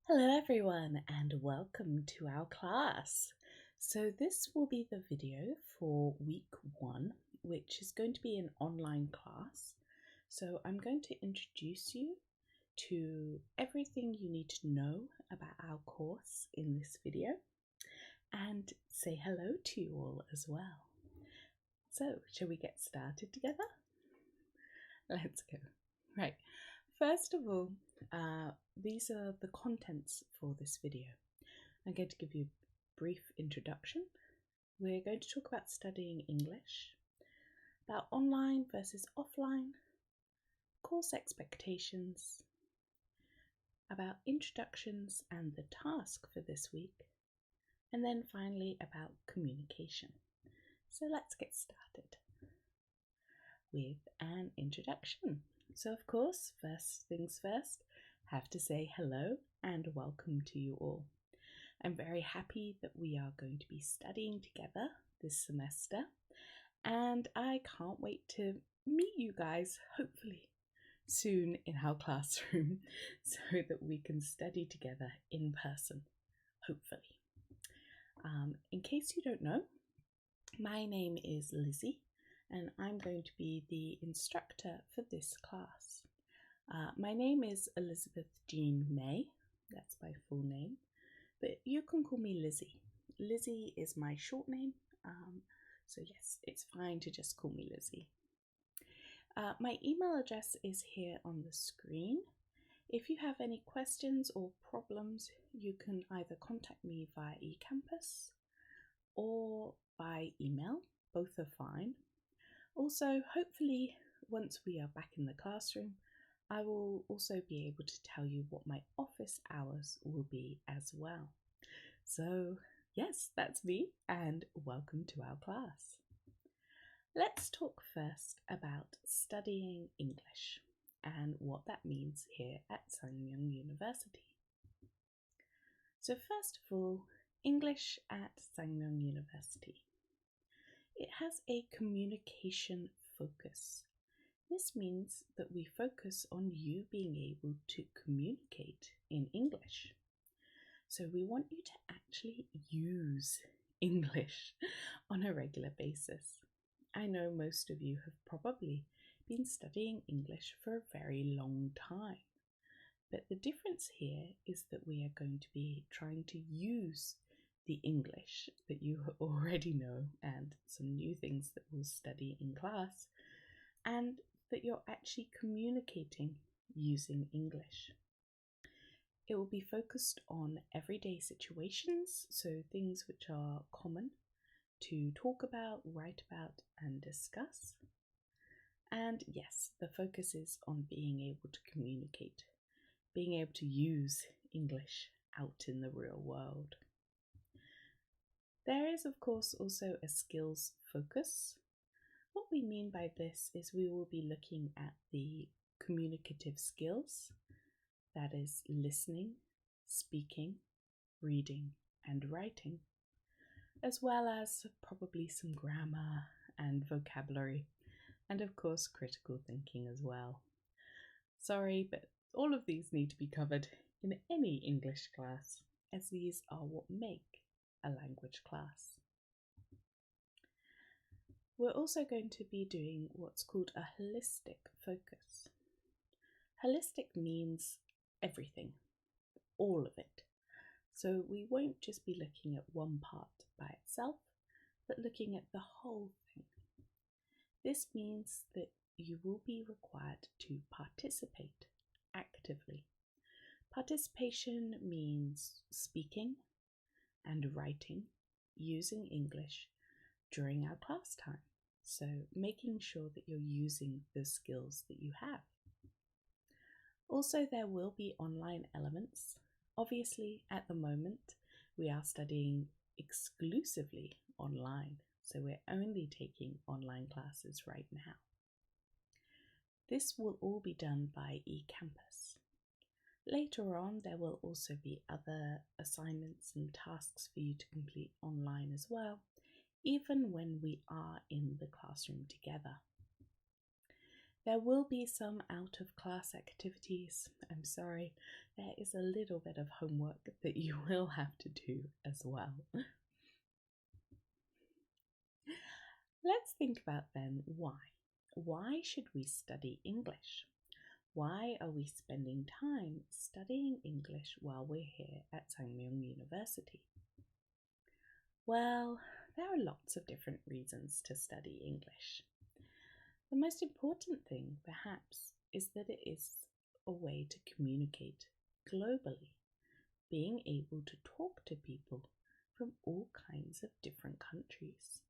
Hello everyone and welcome to our class. So this will be the video for week 1, which is going to be an online class. So I'm going to introduce you to everything you need to know about our course in this video and say hello to you all as well. So shall we get started together? Let's go. Right. First of all, these are the contents for this video. I'm going to give you a brief introduction. We're going to talk about studying English, about online versus offline, course expectations, about introductions and the task for this week, and then finally about communication. So let's get started with an introduction. So of course, first things first, have to say hello and welcome to you all. I'm very happy that we are going to be studying together this semester, and I can't wait to meet you guys, hopefully soon in our classroom, so that we can study together in person, hopefully. In case you don't know, my name is Lizzie, and I'm going to be the instructor for this class. My name is Elizabeth Jean May, that's my full name, but you can call me Lizzie. Lizzie is my short name, so yes, it's fine to just call me Lizzie. My email address is here on the screen. If you have any questions or problems, you can either contact me via eCampus or by email, both are fine. Also, hopefully, once we are back in the classroom, I will also be able to tell you what my office hours will be as well. So, yes, that's me, and welcome to our class. Let's talk first about studying English and what that means here at SMU University. So first of all, English at SMU University. It has a communication focus. This means that we focus on you being able to communicate in English. So we want you to actually use English on a regular basis. I know most of you have probably been studying English for a very long time, but the difference here is that we are going to be trying to use the English that you already know and some new things that we'll study in class, and that you're actually communicating using English. It will be focused on everyday situations, so things which are common to talk about, write about, and discuss. And yes, the focus is on being able to communicate, being able to use English out in the real world. There is, of course, also a skills focus. What we mean by this is we will be looking at the communicative skills, that is listening, speaking, reading, and writing, as well as probably some grammar and vocabulary, and of course critical thinking as well. Sorry, but all of these need to be covered in any English class, as these are what make a language class. We're also going to be doing what's called a holistic focus. Holistic means everything, all of it. So we won't just be looking at one part by itself, but looking at the whole thing. This means that you will be required to participate actively. Participation means speaking and writing using English during our class time. So making sure that you're using the skills that you have. Also, there will be online elements. Obviously, at the moment, we are studying exclusively online, so we're only taking online classes right now. This will all be done by eCampus. Later on, there will also be other assignments and tasks for you to complete online as well, even when we are in the classroom together. There will be some out of class activities. I'm sorry, there is a little bit of homework that you will have to do as well. Let's think about then why. Why should we study English? Why are we spending time studying English while we're here at SMU University? Well, there are lots of different reasons to study English. The most important thing, perhaps, is that it is a way to communicate globally, being able to talk to people from all kinds of different countries.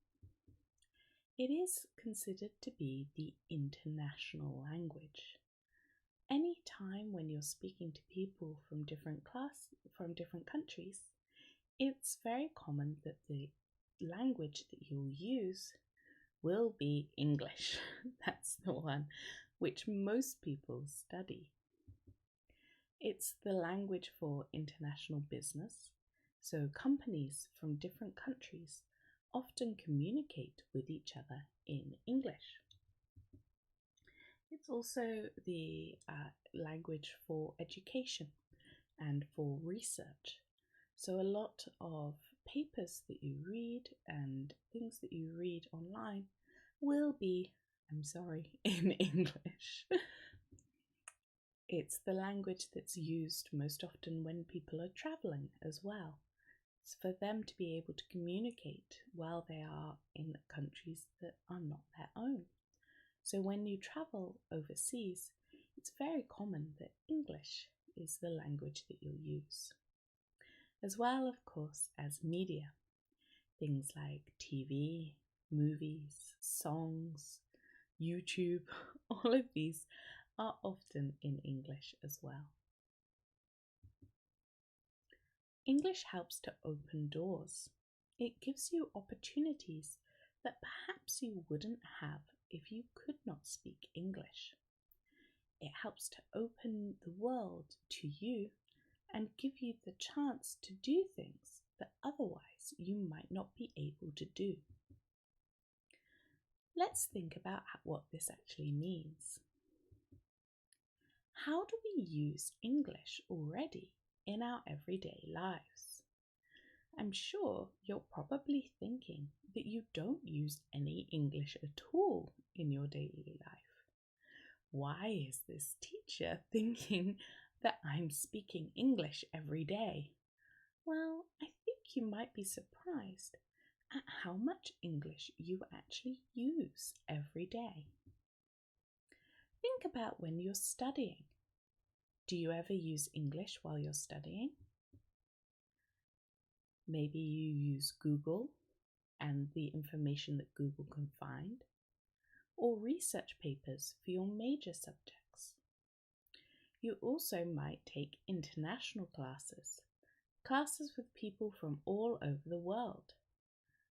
It is considered to be the international language. Any time when you're speaking to people from different countries, it's very common that the language that you'll use will be English. That's the one which most people study. It's the language for international business, so companies from different countries often communicate with each other in English. It's also the language for education and for research. So a lot of papers that you read and things that you read online will be, I'm sorry, in English. It's the language that's used most often when people are traveling as well. It's for them to be able to communicate while they are in countries that are not their own. So when you travel overseas, it's very common that English is the language that you'll use. As well, of course, as media. Things like TV, movies, songs, YouTube, all of these are often in English as well. English helps to open doors. It gives you opportunities that perhaps you wouldn't have if you could not speak English. It helps to open the world to you and give you the chance to do things that otherwise you might not be able to do. Let's think about what this actually means. How do we use English already in our everyday lives? I'm sure you're probably thinking that you don't use any English at all in your daily life. Why is this teacher thinking that I'm speaking English every day? Well, I think you might be surprised at how much English you actually use every day. Think about when you're studying. Do you ever use English while you're studying? Maybe you use Google and the information that Google can find, or research papers for your major subjects. You also might take international classes with people from all over the world.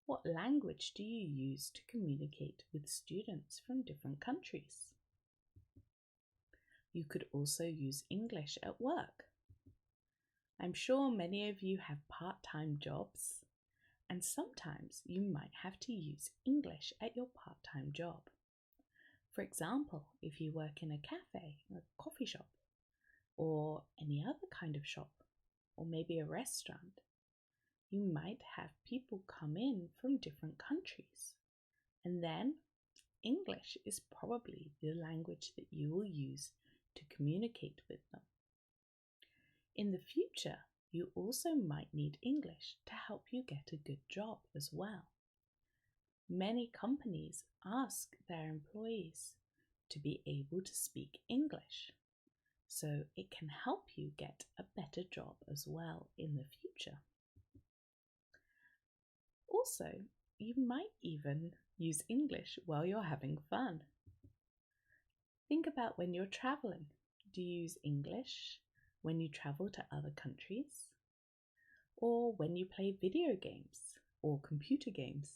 What language do you use to communicate with students from different countries? You could also use English at work. I'm sure many of you have part-time jobs, and sometimes you might have to use English at your part-time job. For example, if you work in a cafe, a coffee shop, or any other kind of shop, or maybe a restaurant, you might have people come in from different countries, and then English is probably the language that you will use to communicate with them. In the future, you also might need English to help you get a good job as well. Many companies ask their employees to be able to speak English, so it can help you get a better job as well in the future. Also, you might even use English while you're having fun. Think about when you're traveling. Do you use English when you travel to other countries? Or when you play video games or computer games?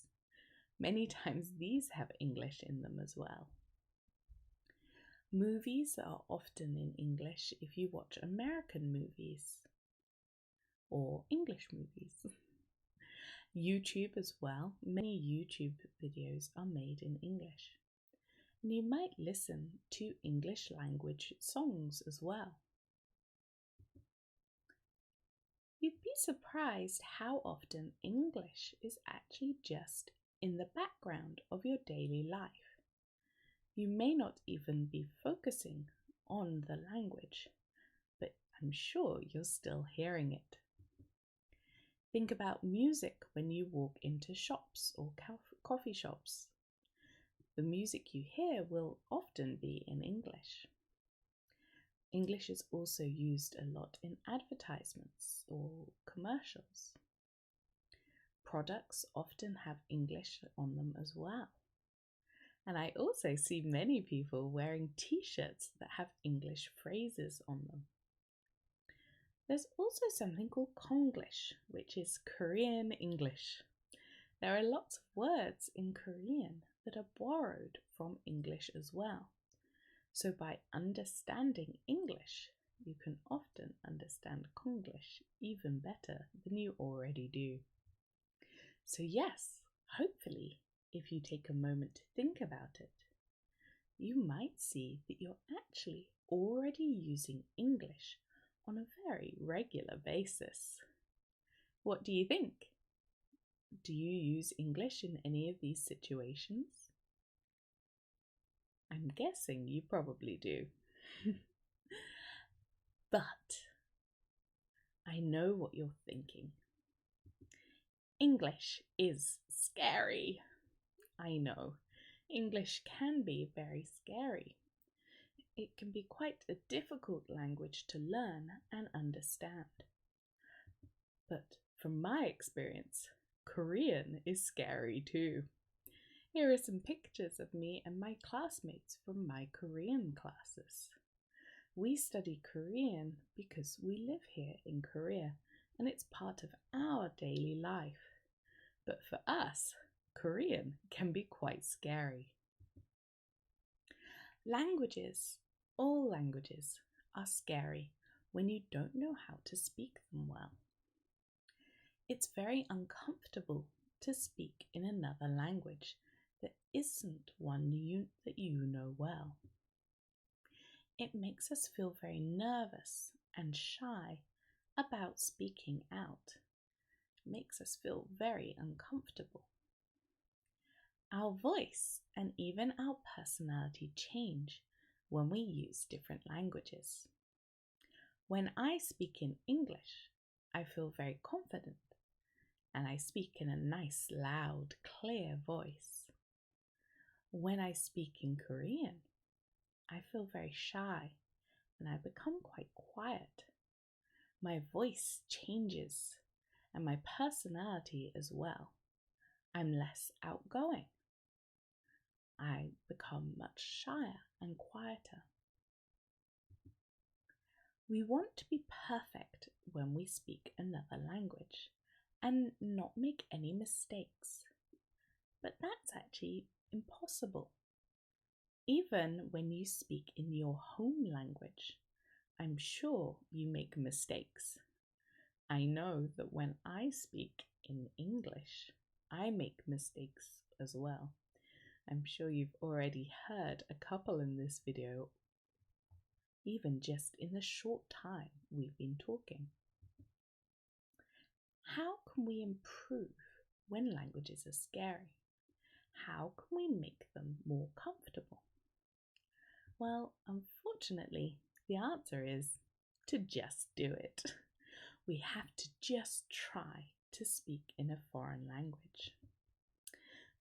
Many times these have English in them as well. Movies are often in English if you watch American movies or English movies. YouTube as well. Many YouTube videos are made in English. And you might listen to English language songs as well. You'd be surprised how often English is actually just in the background of your daily life. You may not even be focusing on the language, but I'm sure you're still hearing it. Think about music when you walk into shops or coffee shops. The music you hear will often be in English. English is also used a lot in advertisements or commercials. Products often have English on them as well. And I also see many people wearing t-shirts that have English phrases on them. There's also something called Konglish, which is Korean English. There are lots of words in Korean that are borrowed from English as well. So by understanding English, you can often understand Konglish even better than you already do. So yes, hopefully, if you take a moment to think about it, you might see that you're actually already using English on a very regular basis. What do you think? Do you use English in any of these situations? I'm guessing you probably do. But I know what you're thinking. English is scary. I know, English can be very scary. It can be quite a difficult language to learn and understand. But from my experience, Korean is scary too. Here are some pictures of me and my classmates from my Korean classes. We study Korean because we live here in Korea and it's part of our daily life. But for us, Korean can be quite scary. Languages, all languages, are scary when you don't know how to speak them well. It's very uncomfortable to speak in another language that isn't one that you know well. It makes us feel very nervous and shy about speaking out. It makes us feel very uncomfortable. Our voice and even our personality change when we use different languages. When I speak in English, I feel very confident and I speak in a nice, loud, clear voice. When I speak in Korean, I feel very shy and I become quite quiet. My voice changes and my personality as well. I'm less outgoing. I become much shyer and quieter. We want to be perfect when we speak another language and not make any mistakes. But that's actually impossible. Even when you speak in your home language, I'm sure you make mistakes. I know that when I speak in English, I make mistakes as well. I'm sure you've already heard a couple in this video, even just in the short time we've been talking. How can we improve when languages are scary? How can we make them more comfortable? Well, unfortunately, the answer is to just do it. We have to just try to speak in a foreign language.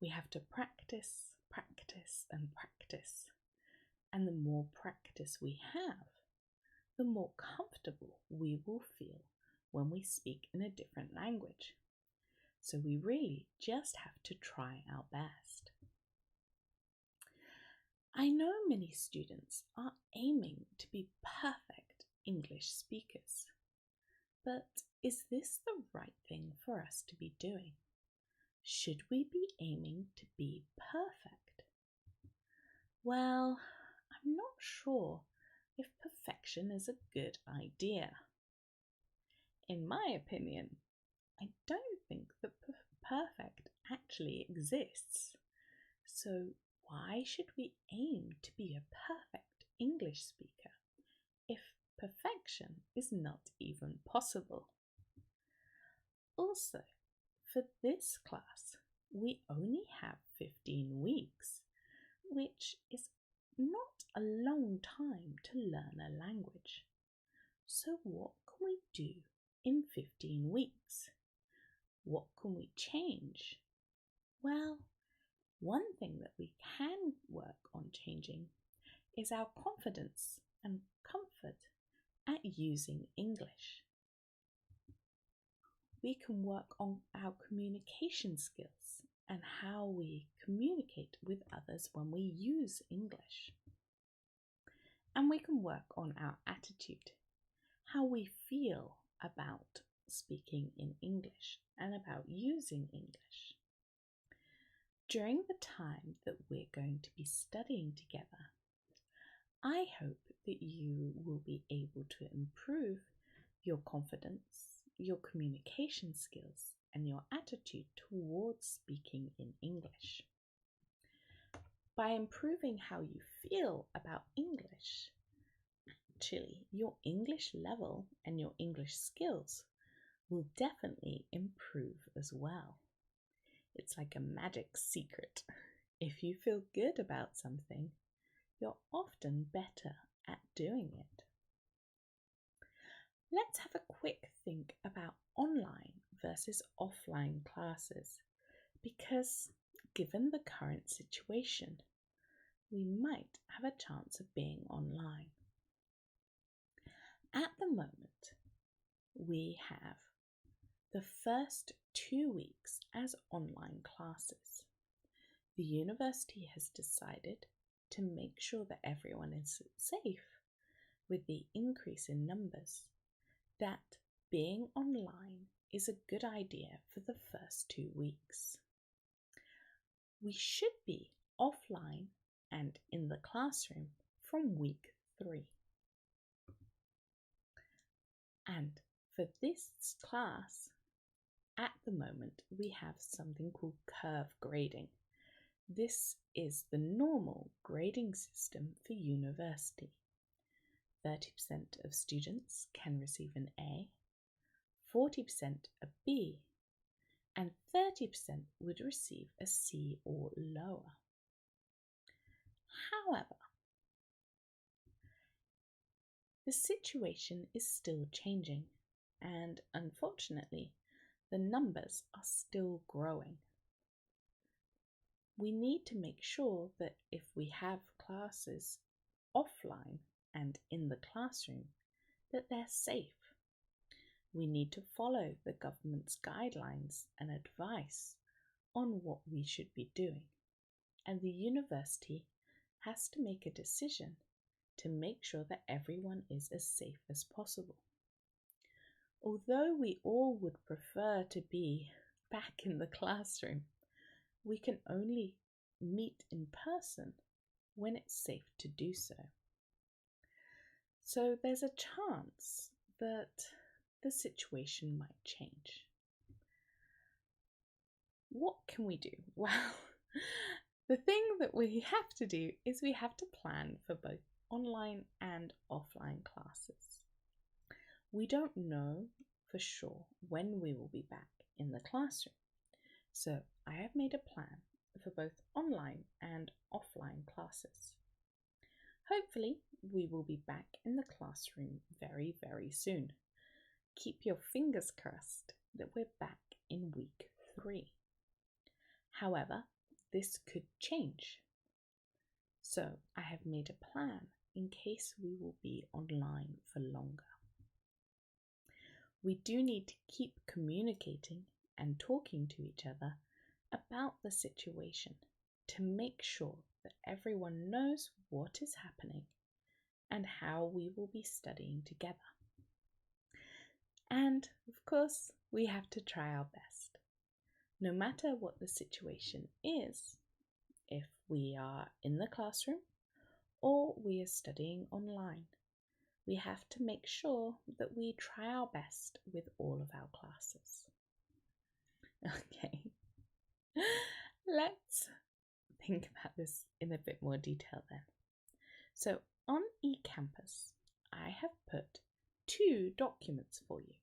We have to practice, practice, and practice. And the more practice we have, the more comfortable we will feel when we speak in a different language. So we really just have to try our best. I know many students are aiming to be perfect English speakers. But is this the right thing for us to be doing? Should we be aiming to be perfect? Well, I'm not sure if perfection is a good idea. In my opinion, I don't think that perfect actually exists. So why should we aim to be a perfect English speaker if perfection is not even possible? Also, for this class, we only have 15 weeks, which is not a long time to learn a language. So what can we do in 15 weeks? What can we change? Well, one thing that we can work on changing is our confidence and comfort at using English. We can work on our communication skills and how we communicate with others when we use English. And we can work on our attitude, how we feel about speaking in English and about using English. During the time that we're going to be studying together, I hope that you will be able to improve your confidence, your communication skills, and your attitude towards speaking in English. By improving how you feel about English, actually, your English level and your English skills will definitely improve as well. It's like a magic secret. If you feel good about something, you're often better at doing it. Let's have a quick think about online versus offline classes, because given the current situation, we might have a chance of being online. At the moment, we have the first 2 weeks as online classes. The university has decided to make sure that everyone is safe with the increase in numbers, that being online is a good idea for the first 2 weeks. We should be offline and in the classroom from week 3. And for this class, at the moment, we have something called curve grading. This is the normal grading system for university. 30% of students can receive an A, 40% a B, and 30% would receive a C or lower. However, the situation is still changing, and unfortunately, the numbers are still growing. We need to make sure that if we have classes offline and in the classroom, that they're safe. We need to follow the government's guidelines and advice on what we should be doing, and the university has to make a decision to make sure that everyone is as safe as possible. Although we all would prefer to be back in the classroom, we can only meet in person when it's safe to do so. So there's a chance that the situation might change. What can we do? Well, the thing that we have to do is we have to plan for both online and offline classes. We don't know for sure when we will be back in the classroom, so I have made a plan for both online and offline classes. Hopefully, we will be back in the classroom very, very soon. Keep your fingers crossed that we're back in week 3. However, this could change. So I have made a plan in case we will be online for longer. We do need to keep communicating and talking to each other about the situation to make sure that everyone knows what is happening and how we will be studying together. And of course, we have to try our best. No matter what the situation is, if we are in the classroom or we are studying online, we have to make sure that we try our best with all of our classes. Okay, let's think about this in a bit more detail then. So on eCampus, I have put 2 documents for you.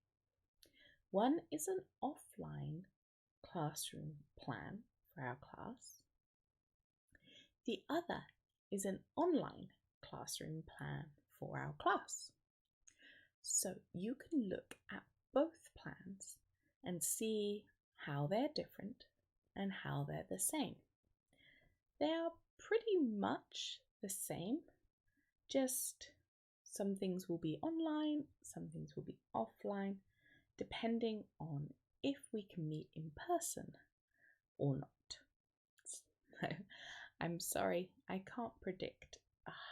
One is an offline classroom plan for our class. The other is an online classroom plan for our class. So you can look at both plans and see how they're different and how they're the same. They are pretty much the same, just some things will be online, some things will be offline, depending on if we can meet in person or not. So I'm sorry, I can't predict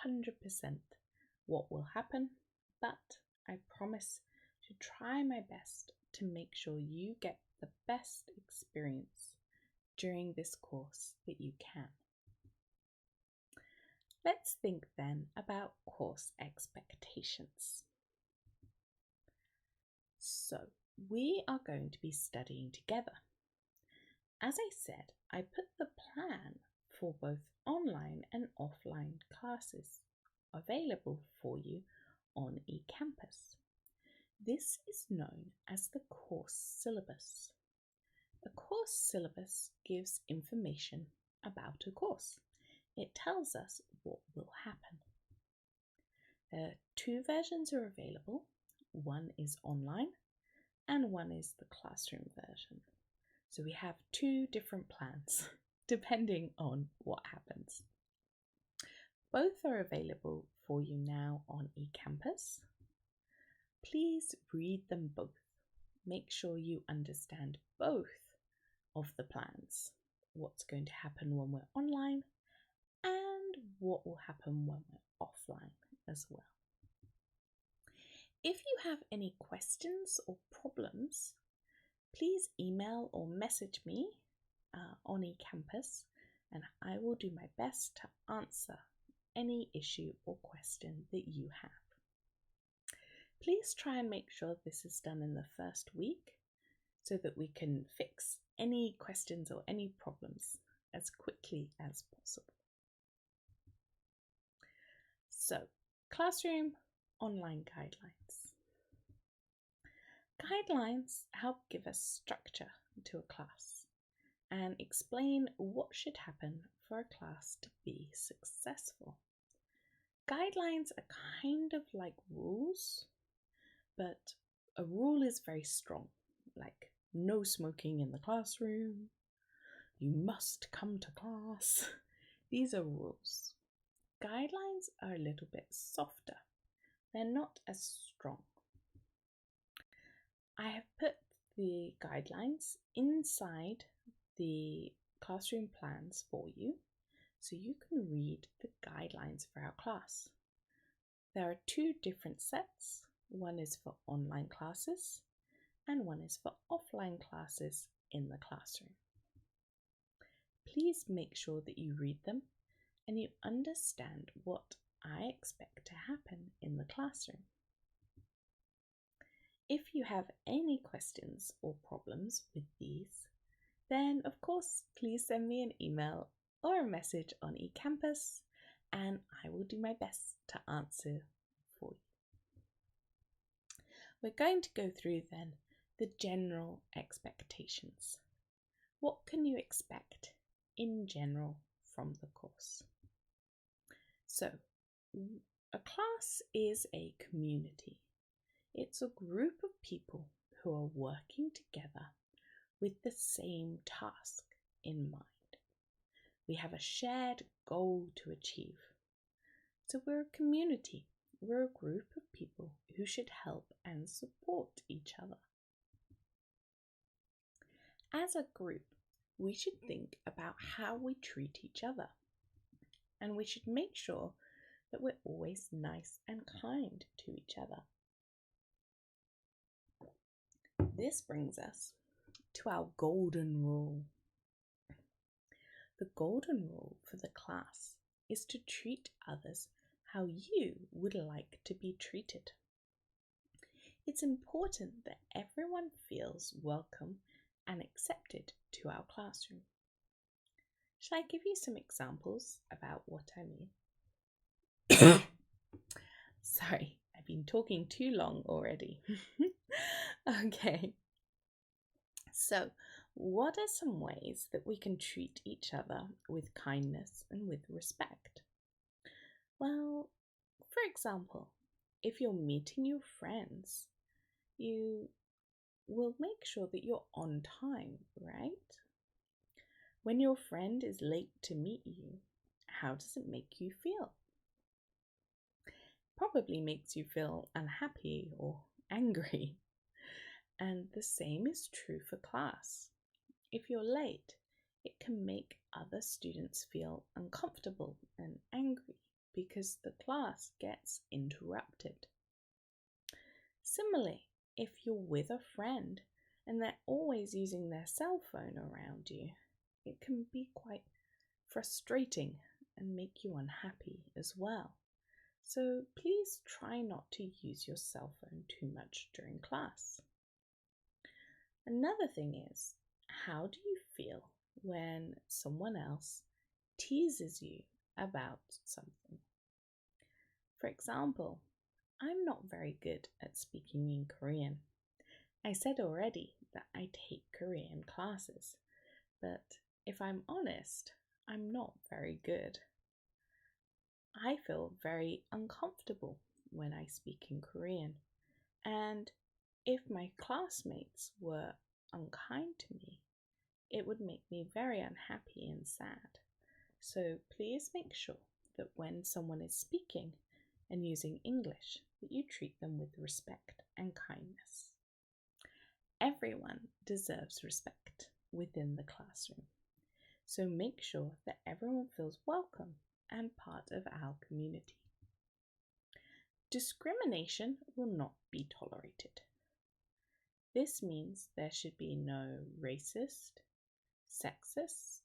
100% what will happen, but I promise to try my best to make sure you get the best experience during this course that you can. Let's think then about course expectations. So we are going to be studying together. As I said, I put the plan for both online and offline classes available for you on eCampus. This is known as the course syllabus. A course syllabus gives information about a course. It tells us what will happen. 2 versions are available. One is online and one is the classroom version. So we have 2 different plans depending on what happens. Both are available for you now on eCampus. Please read them both. Make sure you understand both of the plans. What's going to happen when we're online and what will happen when we're offline as well. If you have any questions or problems, please email or message me on eCampus, and I will do my best to answer any issue or question that you have. Please try and make sure this is done in the first week so that we can fix any questions or any problems as quickly as possible. So, classroom online guidelines. Guidelines help give us structure to a class and explain what should happen for a class to be successful. Guidelines are kind of like rules, but a rule is very strong, like no smoking in the classroom, you must come to class. These are rules. Guidelines are a little bit softer. They're not as strong. I have put the guidelines inside the classroom plans for you, so you can read the guidelines for our class. There are 2 different sets. One is for online classes and one is for offline classes in the classroom. Please make sure that you read them and you understand what I expect to happen in the classroom. If you have any questions or problems with these, then of course please send me an email or a message on eCampus and I will do my best to answer for you. We're going to go through then the general expectations. What can you expect in general from the course? So, a class is a community. It's a group of people who are working together with the same task in mind. We have a shared goal to achieve. So we're a community. We're a group of people who should help and support each other. As a group, we should think about how we treat each other. And we should make sure that we're always nice and kind to each other. This brings us to our golden rule. The golden rule for the class is to treat others how you would like to be treated. It's important that everyone feels welcome and accepted to our classroom. Shall I give you some examples about what I mean? Sorry, I've been talking too long already. Okay. So, what are some ways that we can treat each other with kindness and with respect? Well, for example, if you're meeting your friends, you will make sure that you're on time, right? When your friend is late to meet you, how does it make you feel? Probably makes you feel unhappy or angry. And the same is true for class. If you're late, it can make other students feel uncomfortable and angry because the class gets interrupted. Similarly, if you're with a friend and they're always using their cell phone around you, it can be quite frustrating and make you unhappy as well. So please try not to use your cell phone too much during class. Another thing is, how do you feel when someone else teases you about something? For example, I'm not very good at speaking in Korean. I said already that I take Korean classes, but if I'm honest, I'm not very good. I feel very uncomfortable when I speak in Korean, and if my classmates were unkind to me, it would make me very unhappy and sad. So please make sure that when someone is speaking and using English, that you treat them with respect and kindness. Everyone deserves respect within the classroom. So make sure that everyone feels welcome and part of our community. Discrimination will not be tolerated. This means there should be no racist, sexist,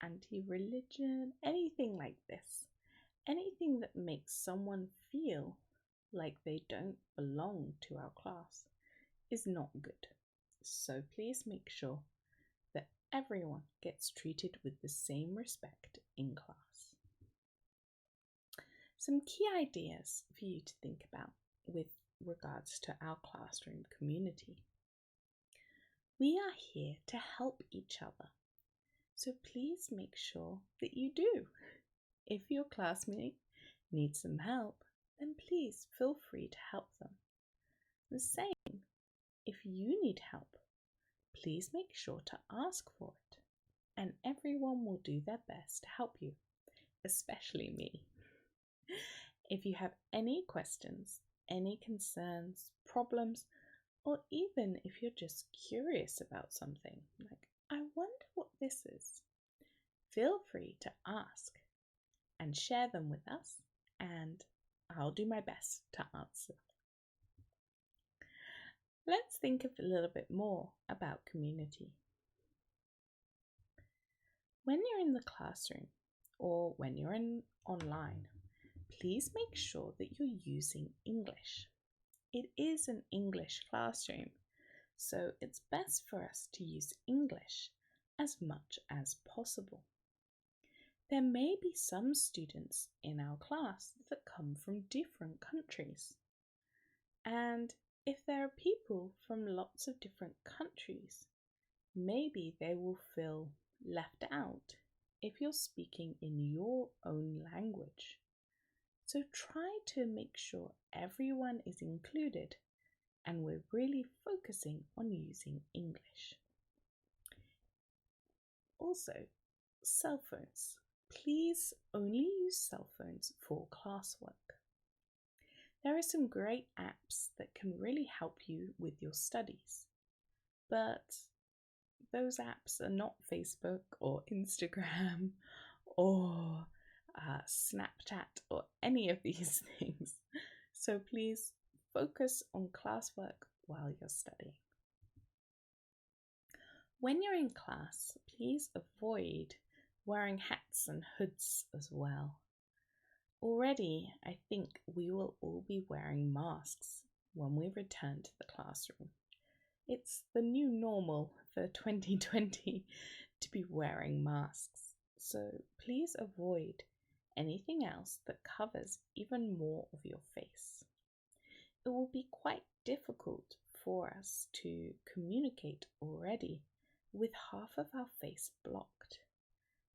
anti-religion, anything like this. Anything that makes someone feel like they don't belong to our class is not good. So please make sure that everyone gets treated with the same respect in class. Some key ideas for you to think about with regards to our classroom community. We are here to help each other, so please make sure that you do. If your classmate needs some help, then please feel free to help them. The same, if you need help, please make sure to ask for it, and everyone will do their best to help you, especially me. If you have any questions, any concerns, problems, or even if you're just curious about something, like, I wonder what this is, feel free to ask and share them with us, and I'll do my best to answer. Let's think a little bit more about community. When you're in the classroom or when you're online, please make sure that you're using English. It is an English classroom, so it's best for us to use English as much as possible. There may be some students in our class that come from different countries, and if there are people from lots of different countries, maybe they will feel left out if you're speaking in your own language. So try to make sure everyone is included and we're really focusing on using English. Also, cell phones. Please only use cell phones for classwork. There are some great apps that can really help you with your studies, but those apps are not Facebook or Instagram or Snapchat or any of these things. So please focus on classwork while you're studying. When you're in class, please avoid wearing hats and hoods as well. Already, I think we will all be wearing masks when we return to the classroom. It's the new normal for 2020 to be wearing masks, so please avoid anything else that covers even more of your face. It will be quite difficult for us to communicate already with half of our face blocked.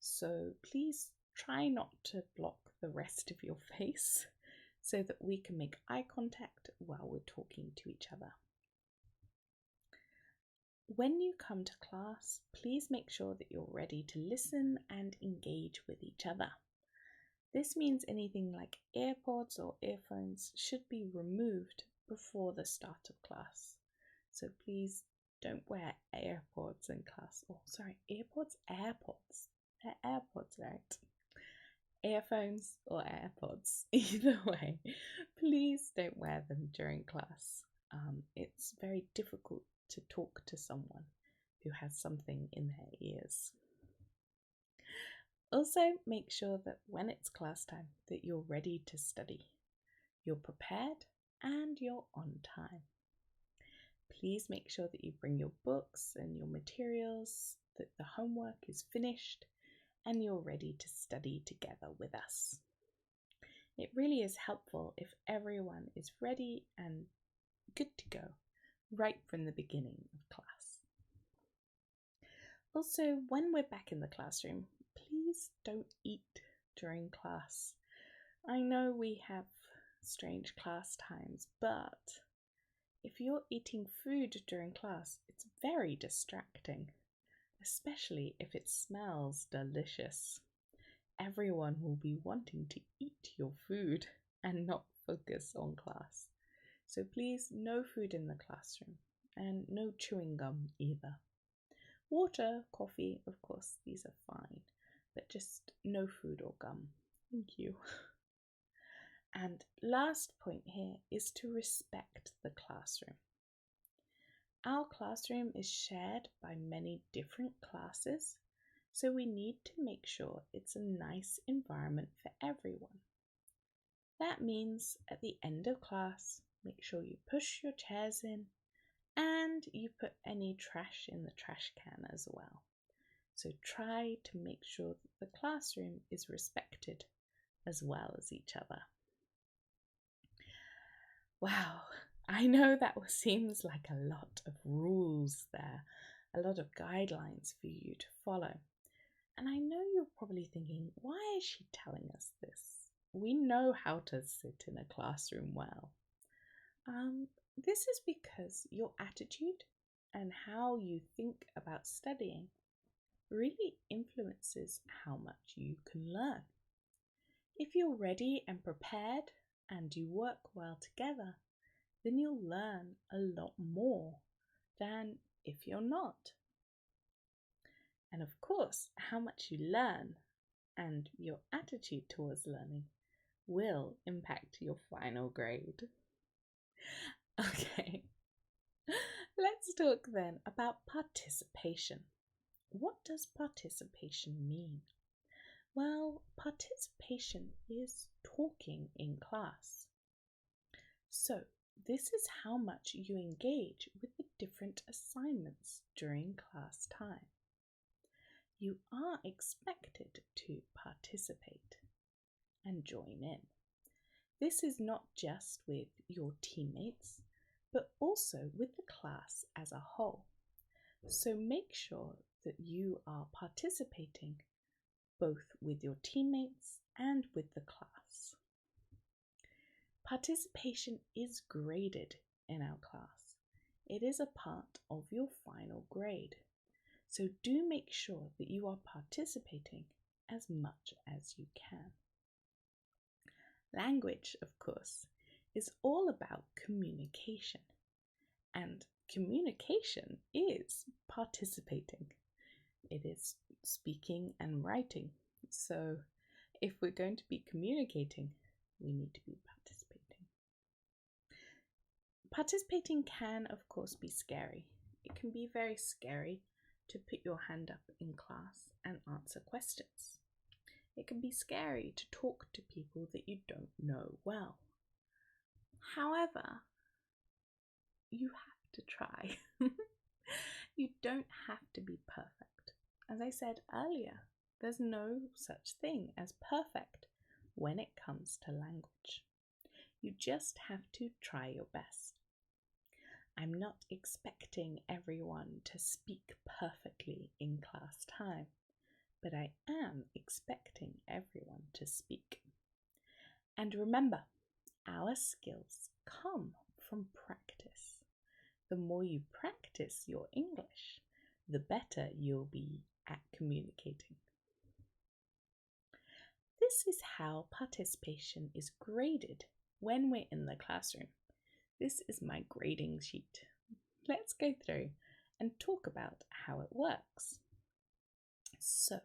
So please try not to block the rest of your face so that we can make eye contact while we're talking to each other. When you come to class, please make sure that you're ready to listen and engage with each other. This means anything like AirPods or earphones should be removed before the start of class. So please don't wear AirPods in class. Oh, sorry, AirPods. They're AirPods, right? Earphones or AirPods, either way, please don't wear them during class. It's very difficult to talk to someone who has something in their ears. Also, make sure that when it's class time that you're ready to study, you're prepared and you're on time. Please make sure that you bring your books and your materials, that the homework is finished, and you're ready to study together with us. It really is helpful if everyone is ready and good to go right from the beginning of class. Also, when we're back in the classroom, please don't eat during class. I know we have strange class times, but if you're eating food during class, it's very distracting, especially if it smells delicious. Everyone will be wanting to eat your food and not focus on class. So please, no food in the classroom and no chewing gum either. Water, coffee, of course, these are fine, but just no food or gum. Thank you. And last point here is to respect the classroom. Our classroom is shared by many different classes, so we need to make sure it's a nice environment for everyone. That means at the end of class, make sure you push your chairs in and you put any trash in the trash can as well. So try to make sure that the classroom is respected as well as each other. Wow, I know that seems like a lot of rules there, a lot of guidelines for you to follow. And I know you're probably thinking, why is she telling us this? We know how to sit in a classroom well. This is because your attitude and how you think about studying really influences how much you can learn. If you're ready and prepared and you work well together, then you'll learn a lot more than if you're not. And of course, how much you learn and your attitude towards learning will impact your final grade. Okay, let's talk then about participation. What does participation mean? Well, participation is talking in class. So, this is how much you engage with the different assignments during class time. You are expected to participate and join in. This is not just with your teammates, but also with the class as a whole. So make sure that you are participating both with your teammates and with the class. Participation is graded in our class. It is a part of your final grade. So do make sure that you are participating as much as you can. Language, of course, is all about communication. And communication is participating. It is speaking and writing. So if we're going to be communicating, we need to be participating. Participating can, of course, be scary. It can be very scary to put your hand up in class and answer questions. It can be scary to talk to people that you don't know well. However, you have to try. You don't have to be perfect. As I said earlier, there's no such thing as perfect when it comes to language. You just have to try your best. I'm not expecting everyone to speak perfectly in class time, but I am expecting everyone to speak. And remember, our skills come from practice. The more you practice your English, the better you'll be at communicating. This is how participation is graded when we're in the classroom. This is my grading sheet. Let's go through and talk about how it works. So,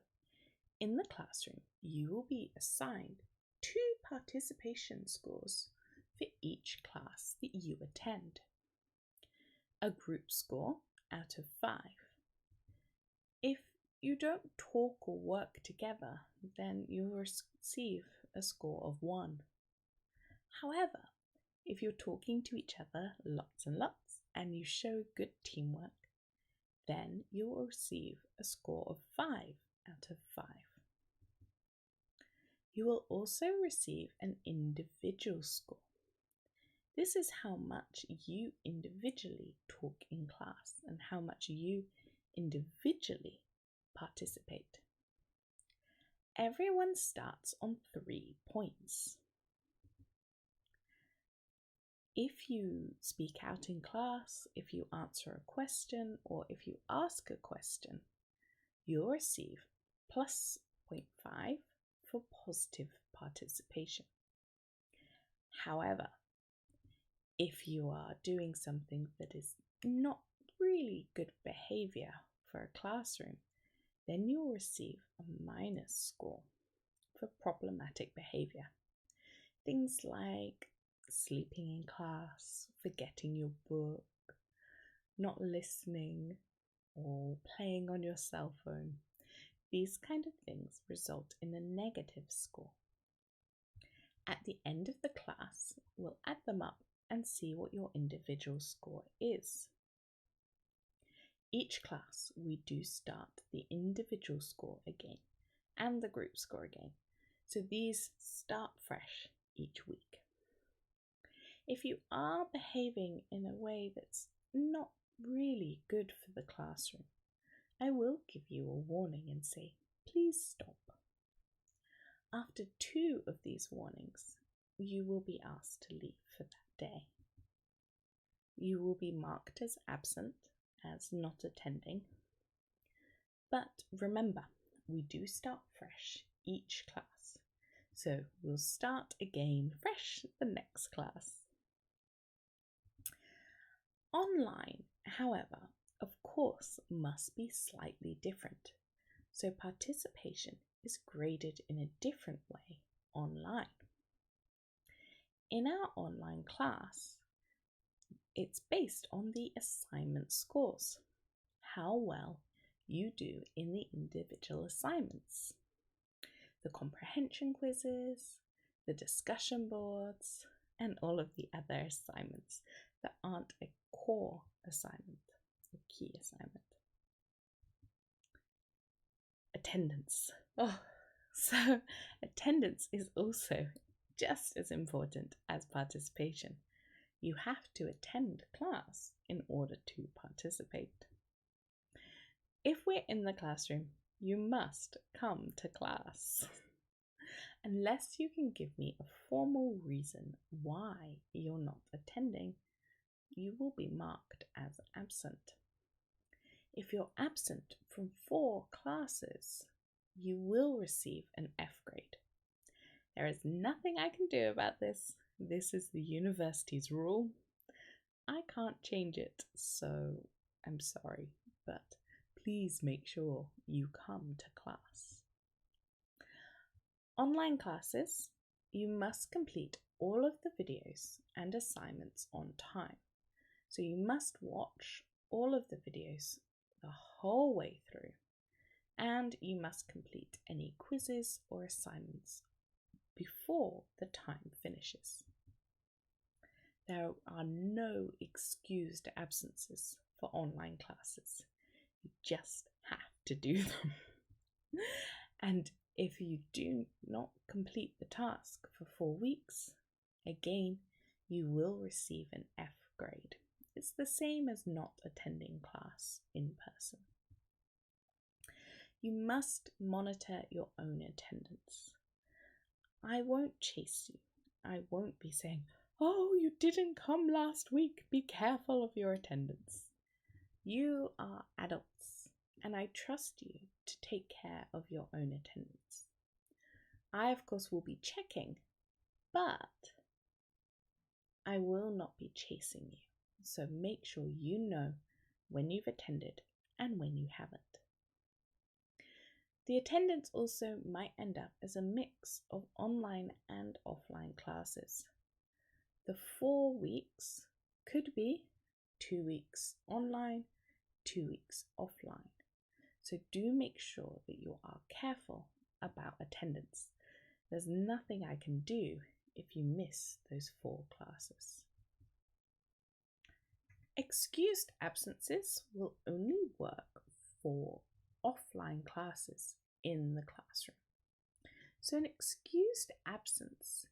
in the classroom, you will be assigned 2 participation scores for each class that you attend. A group score out of 5. If you don't talk or work together, then you'll receive a score of 1. However, if you're talking to each other lots and lots and you show good teamwork, then you'll receive a score of 5 out of 5. You will also receive an individual score. This is how much you individually talk in class and how much you individually participate. Everyone starts on 3 points. If you speak out in class, if you answer a question, or if you ask a question, you'll receive plus 0.5 for positive participation. However, if you are doing something that is not really good behavior for a classroom, then you'll receive a minus score for problematic behavior. Things like sleeping in class, forgetting your book, not listening, or playing on your cell phone. These kind of things result in a negative score. At the end of the class, we'll add them up and see what your individual score is. Each class, we do start the individual score again and the group score again. So these start fresh each week. If you are behaving in a way that's not really good for the classroom, I will give you a warning and say, please stop. After 2 of these warnings, you will be asked to leave for that day. You will be marked as absent, as not attending. But remember, we do start fresh each class. So we'll start again fresh the next class. Online, however, of course, must be slightly different. So participation is graded in a different way online. In our online class, it's based on the assignment scores, how well you do in the individual assignments, the comprehension quizzes, the discussion boards, and all of the other assignments that aren't a core assignment, a key assignment. Attendance. So attendance is also just as important as participation. You have to attend class in order to participate. If we're in the classroom, you must come to class. Unless you can give me a formal reason why you're not attending, you will be marked as absent. If you're absent from 4 classes, you will receive an F grade. There is nothing I can do about this. This is the university's rule. I can't change it, so I'm sorry, but please make sure you come to class. Online classes, you must complete all of the videos and assignments on time. So you must watch all of the videos the whole way through, and you must complete any quizzes or assignments before the time finishes. There are no excused absences for online classes. You just have to do them. And if you do not complete the task for 4 weeks, again, you will receive an F grade. It's the same as not attending class in person. You must monitor your own attendance. I won't chase you. I won't be saying, "Oh, you didn't come last week. Be careful of your attendance." You are adults, and I trust you to take care of your own attendance. I, of course, will be checking, but I will not be chasing you. So make sure you know when you've attended and when you haven't. The attendance also might end up as a mix of online and offline classes. The 4 weeks could be 2 weeks online, 2 weeks offline. So do make sure that you are careful about attendance. There's nothing I can do if you miss those 4 classes. Excused absences will only work for offline classes in the classroom. So an excused absence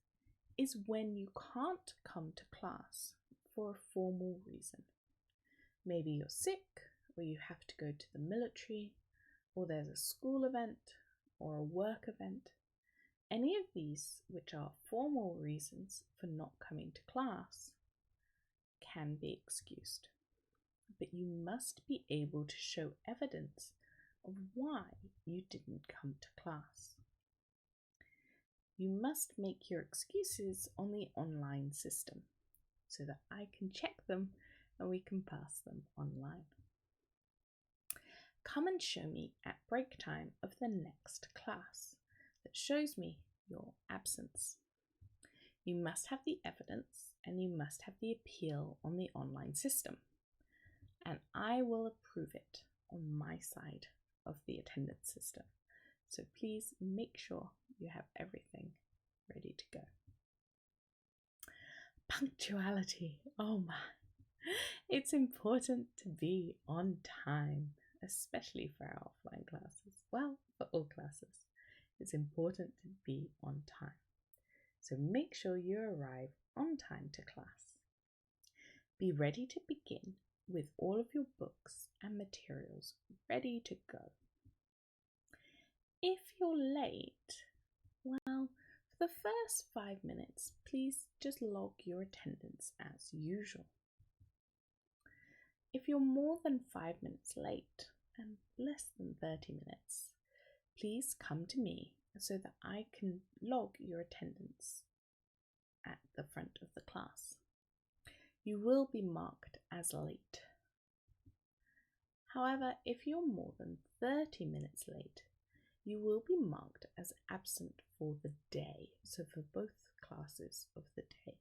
is when you can't come to class for a formal reason. Maybe you're sick, or you have to go to the military, or there's a school event or a work event. Any of these, which are formal reasons for not coming to class, can be excused. But you must be able to show evidence of why you didn't come to class. You must make your excuses on the online system so that I can check them and we can pass them online. Come and show me at break time of the next class that shows me your absence. You must have the evidence and you must have the appeal on the online system, and I will approve it on my side of the attendance system. So please make sure you have everything ready to go. Punctuality. Oh my. It's important to be on time, especially for our offline classes. Well, for all classes, it's important to be on time. So make sure you arrive on time to class. Be ready to begin with all of your books and materials ready to go. If you're late, well, for the first 5 minutes, please just log your attendance as usual. If you're more than 5 minutes late and less than 30 minutes, please come to me so that I can log your attendance at the front of the class. You will be marked as late. However, if you're more than 30 minutes late, you will be marked as absent for the day. So for both classes of the day,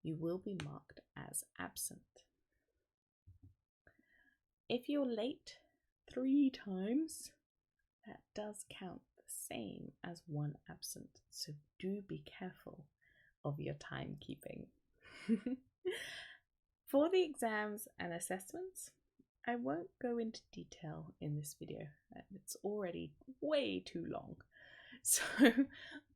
you will be marked as absent. If you're late 3 times, that does count the same as 1 absent. So do be careful of your timekeeping. For the exams and assessments, I won't go into detail in this video. It's already way too long. So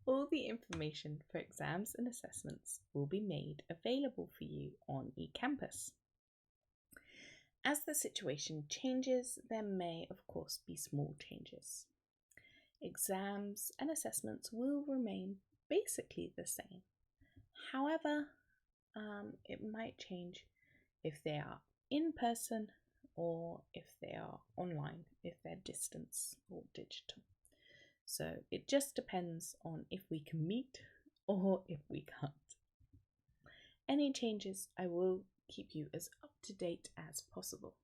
all the information for exams and assessments will be made available for you on eCampus. As the situation changes, there may, of course, be small changes. Exams and assessments will remain basically the same. However, it might change if they are in person or if they are online, if they're distance or digital. So it just depends on if we can meet or if we can't. Any changes, I will keep you as up to date as possible.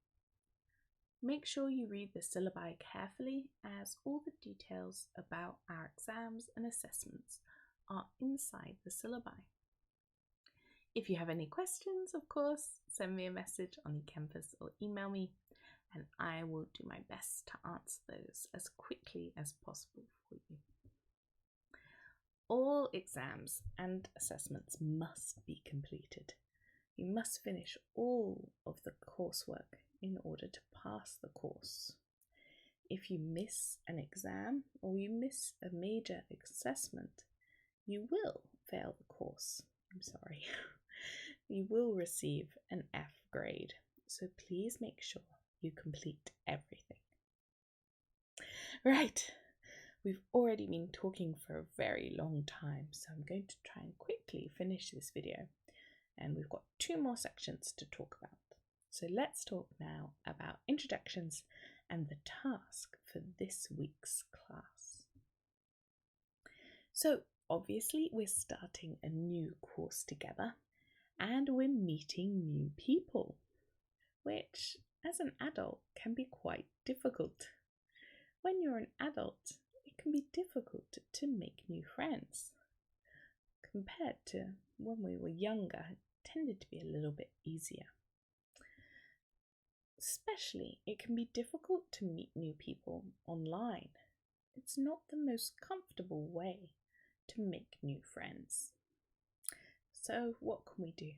Make sure you read the syllabi carefully, as all the details about our exams and assessments are inside the syllabi. If you have any questions, of course, send me a message on eCampus or email me, and I will do my best to answer those as quickly as possible for you. All exams and assessments must be completed. You must finish all of the coursework in order to pass the course. If you miss an exam or you miss a major assessment, you will fail the course. I'm sorry. You will receive an F grade, so please make sure you complete everything. Right, we've already been talking for a very long time, so I'm going to try and quickly finish this video. And we've got 2 more sections to talk about. So let's talk now about introductions and the task for this week's class. So obviously we're starting a new course together and we're meeting new people, which as an adult can be quite difficult. When you're an adult, it can be difficult to make new friends. Compared to when we were younger, it tended to be a little bit easier. Especially, it can be difficult to meet new people online. It's not the most comfortable way to make new friends. So what can we do?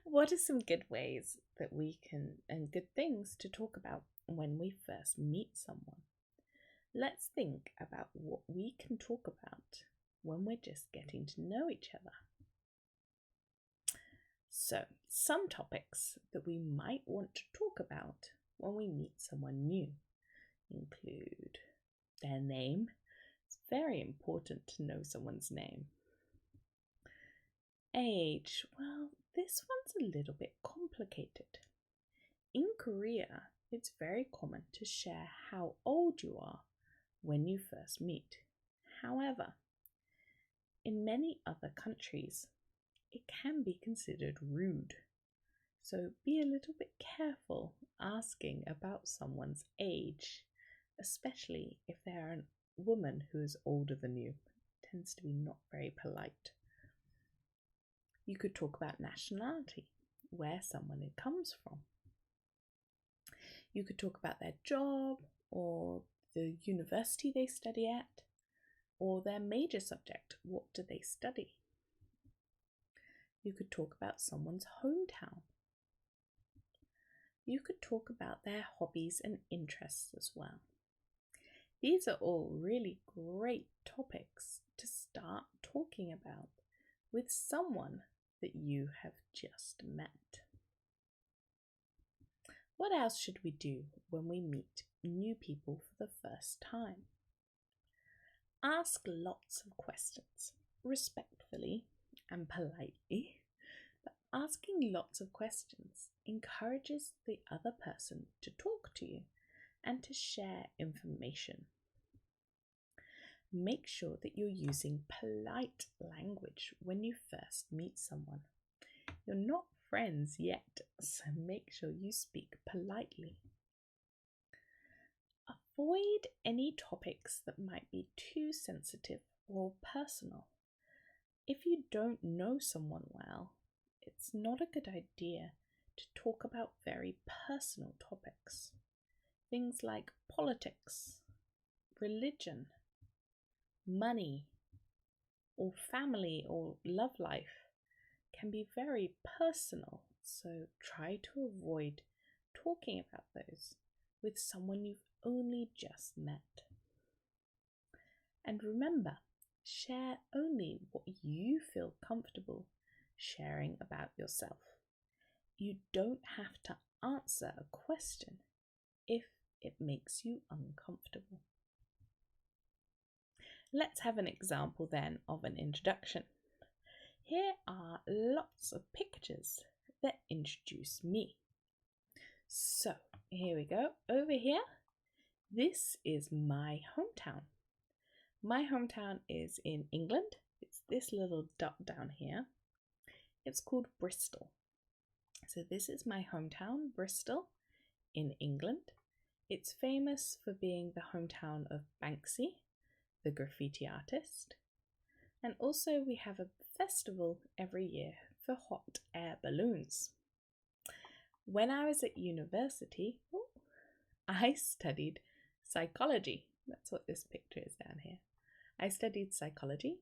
What are some good ways that we can, and good things to talk about when we first meet someone? Let's think about what we can talk about when we're just getting to know each other. So, some topics that we might want to talk about when we meet someone new include their name. It's very important to know someone's name. Age, well, this one's a little bit complicated. In Korea, it's very common to share how old you are when you first meet. However, in many other countries, it can be considered rude. So be a little bit careful asking about someone's age, especially if they're a woman who is older than you. It tends to be not very polite. You could talk about nationality, where someone comes from. You could talk about their job or the university they study at, or their major subject. What do they study? You could talk about someone's hometown. You could talk about their hobbies and interests as well. These are all really great topics to start talking about with someone that you have just met. What else should we do when we meet new people for the first time? Ask lots of questions, respectfully and politely, but asking lots of questions encourages the other person to talk to you and to share information. Make sure that you're using polite language when you first meet someone. You're not friends yet, so make sure you speak politely. Avoid any topics that might be too sensitive or personal. If you don't know someone well, it's not a good idea to talk about very personal topics. Things like politics, religion, money, or family or love life can be very personal, so try to avoid talking about those with someone you've only just met. And remember, share only what you feel comfortable sharing about yourself. You don't have to answer a question if it makes you uncomfortable. Let's have an example then of an introduction. Here are lots of pictures that introduce me. So here we go. Over here, this is my hometown. My hometown is in England. It's this little dot down here. It's called Bristol. So this is my hometown, Bristol, in England. It's famous for being the hometown of Banksy, the graffiti artist. And also we have a festival every year for hot air balloons. When I was at university, I studied psychology. That's what this picture is down here. I studied psychology,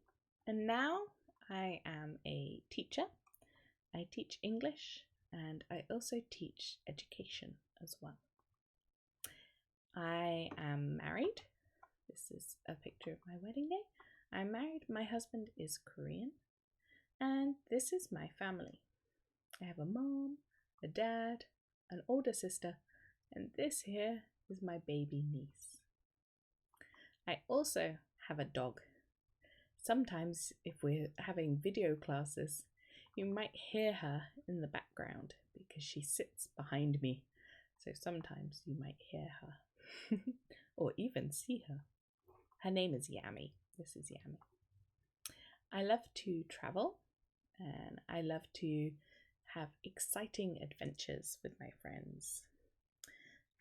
and now I am a teacher I teach English and I also teach education as well. I am married. This is a picture of my wedding day. I'm married. My husband is Korean. And this is my family. I have a mom, a dad, an older sister, and this here is my baby niece. I also have a dog. Sometimes if we're having video classes, you might hear her in the background because she sits behind me. So sometimes you might hear her or even see her. Her name is Yami. This is Yami. I love to travel and I love to have exciting adventures with my friends.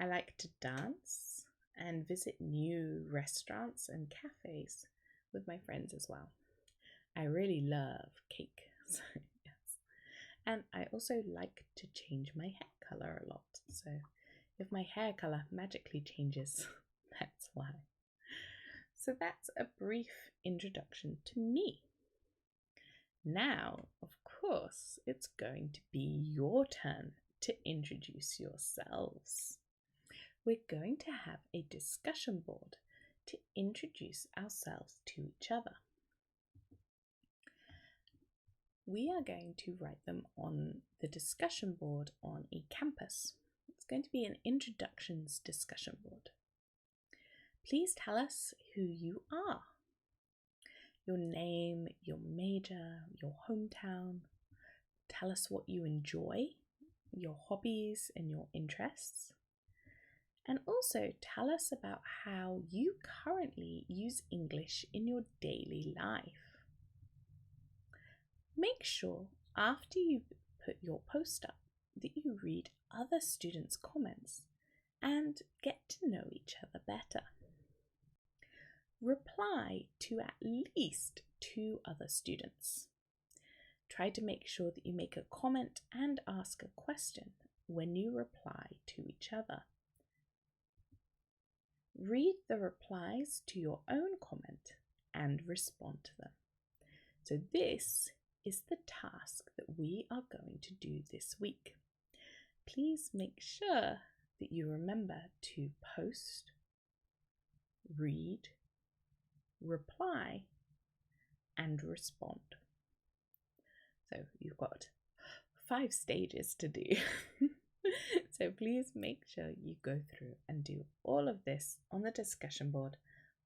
I like to dance and visit new restaurants and cafes with my friends as well. I really love cake, so yes. And I also like to change my hair color a lot. So if my hair color magically changes, that's why. So that's a brief introduction to me. Now, of course, it's going to be your turn to introduce yourselves. We're going to have a discussion board to introduce ourselves to each other. We are going to write them on the discussion board on eCampus. It's going to be an introductions discussion board. Please tell us who you are. Your name, your major, your hometown. Tell us what you enjoy, your hobbies and your interests. And also tell us about how you currently use English in your daily life. Make sure after you put your post up that you read other students' comments and get to know each other better. Reply to at least 2 other students. Try to make sure that you make a comment and ask a question when you reply to each other. Read the replies to your own comment and respond to them. So this is the task that we are going to do this week. Please make sure that you remember to post, read, reply, and respond. So you've got 5 stages to do. So please make sure you go through and do all of this on the discussion board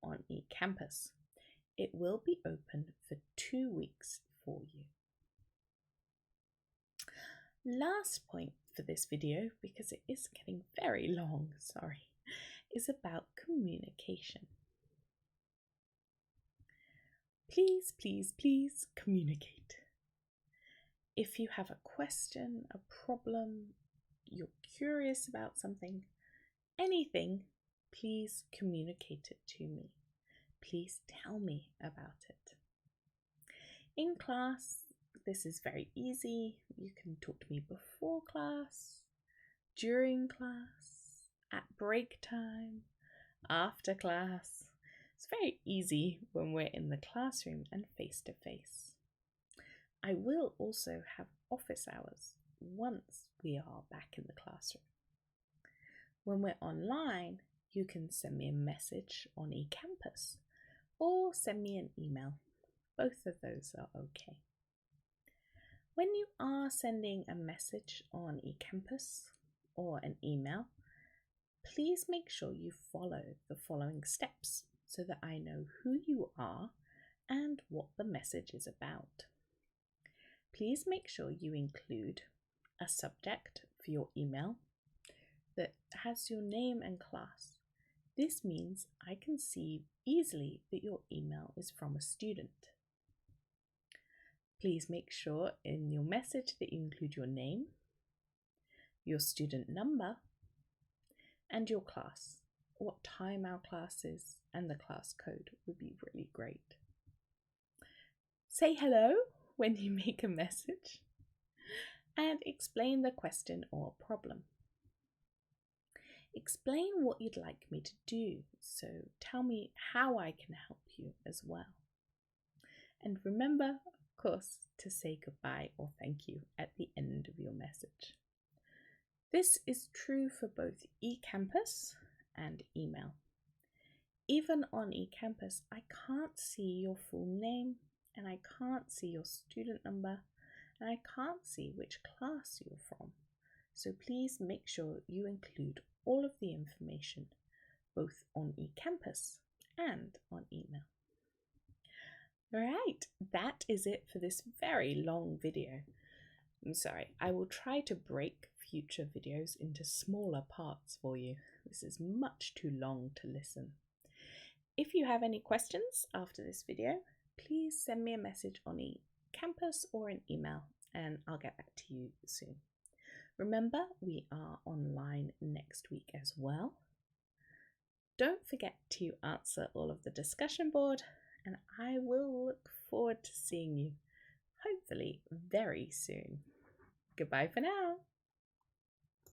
on eCampus. It will be open for 2 weeks for you. Last point for this video, because it is getting very long, is about communication. Please, please, please communicate. If you have a question, a problem, you're curious about something, anything, please communicate it to me. Please tell me about it. In class, this is very easy. You can talk to me before class, during class, at break time, after class. It's very easy when we're in the classroom and face to face. I will also have office hours once we are back in the classroom. When we're online, you can send me a message on eCampus or send me an email. Both of those are okay. When you are sending a message on eCampus or an email, please make sure you follow the following steps so that I know who you are and what the message is about. Please make sure you include a subject for your email that has your name and class. This means I can see easily that your email is from a student. Please make sure in your message that you include your name, your student number, and your class. What time our class is and the class code would be really great. Say hello when you make a message and explain the question or problem. Explain what you'd like me to do, so tell me how I can help you as well. And remember, of course, to say goodbye or thank you at the end of your message. This is true for both eCampus and email. Even on eCampus, I can't see your full name, and I can't see your student number, and I can't see which class you're from. So please make sure you include all of the information both on eCampus and on email. Alright, that is it for this very long video. I'm sorry, I will try to break future videos into smaller parts for you. This is much too long to listen. If you have any questions after this video, please send me a message on eCampus or an email and I'll get back to you soon. Remember, we are online next week as well. Don't forget to answer all of the discussion board, and I will look forward to seeing you, hopefully very soon. Goodbye for now.